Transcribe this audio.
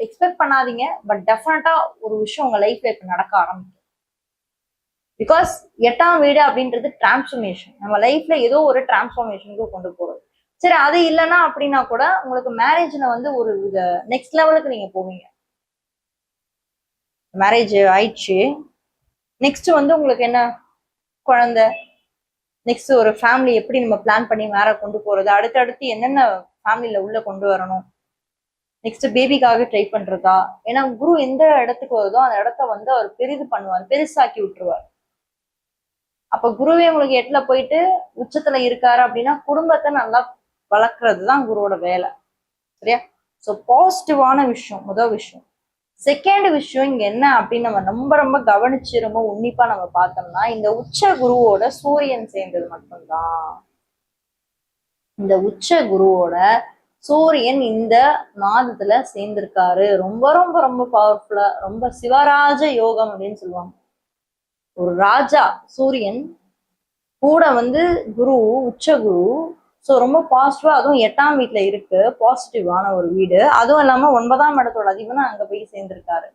Expect பண்ணாதீங்க. But டெஃபினட்டா ஒரு விஷயம் உங்க லைஃப்ல இப்ப நடக்க ஆரம்பிக்கும். பிகாஸ் 8ஆம் வீடு அப்படின்றது டிரான்ஸ்ஃபர்மேஷன். நம்ம லைஃப்ல ஏதோ ஒரு டிரான்ஸ்ஃபர்மேஷனுக்கு கொண்டு போறது. சரி, அது இல்லைன்னா அப்படின்னா கூட உங்களுக்கு மேரேஜ்ல வந்து ஒரு நெக்ஸ்ட் லெவலுக்கு நீங்க போவீங்க. மேரேஜ் ஆயிடுச்சு, நெக்ஸ்ட் வந்து உங்களுக்கு என்ன, குழந்தை, நெக்ஸ்ட் ஒரு ஃபேமிலி எப்படி நம்ம பிளான் பண்ணி மேல கொண்டு போறது, அடுத்தடுத்து என்னென்ன ஃபேமிலியில உள்ள கொண்டு வரணும், நெக்ஸ்ட் பேபிக்காக ட்ரை பண்றதா. ஏன்னா குரு எந்த இடத்துக்கு வருதோ அந்த இடத்த வந்து அவர் பெரிது பண்ணுவார், பெருசாக்கி விட்டுருவார். அப்ப குருவே உங்களுக்கு 8ல போயிட்டு உச்சத்துல இருக்காரு அப்படின்னா குடும்பத்தை நல்லா வளர்க்கறது தான் குருவோட வேலை. சரியா? ஸோ பாசிட்டிவான விஷயம் முதல் விஷயம். செகண்ட் விஷயம் இங்க என்ன அப்படின்னு நம்ம ரொம்ப ரொம்ப கவனிச்சு ரொம்ப உன்னிப்பா நம்ம பார்த்தோம்னா, இந்த உச்ச குருவோட சூரியன் சேர்ந்தது மட்டும்தான். இந்த உச்ச குருவோட சூரியன் இந்த மாதத்துல சேர்ந்திருக்காரு. ரொம்ப ரொம்ப ரொம்ப பவர்ஃபுல்லா, ரொம்ப சிவராஜ யோகம் அப்படின்னு சொல்லுவாங்க. ஒரு ராஜா சூரியன் கூட வந்து குரு, உச்ச குரு. ஸோ ரொம்ப பாசிட்டிவா, அதுவும் 8ஆம் வீட்டுல இருக்கு, பாசிட்டிவான ஒரு வீடு. அதுவும் இல்லாம 9ஆம் இடத்தோட அதிபனும் அங்க போய் சேர்ந்திருக்காரு.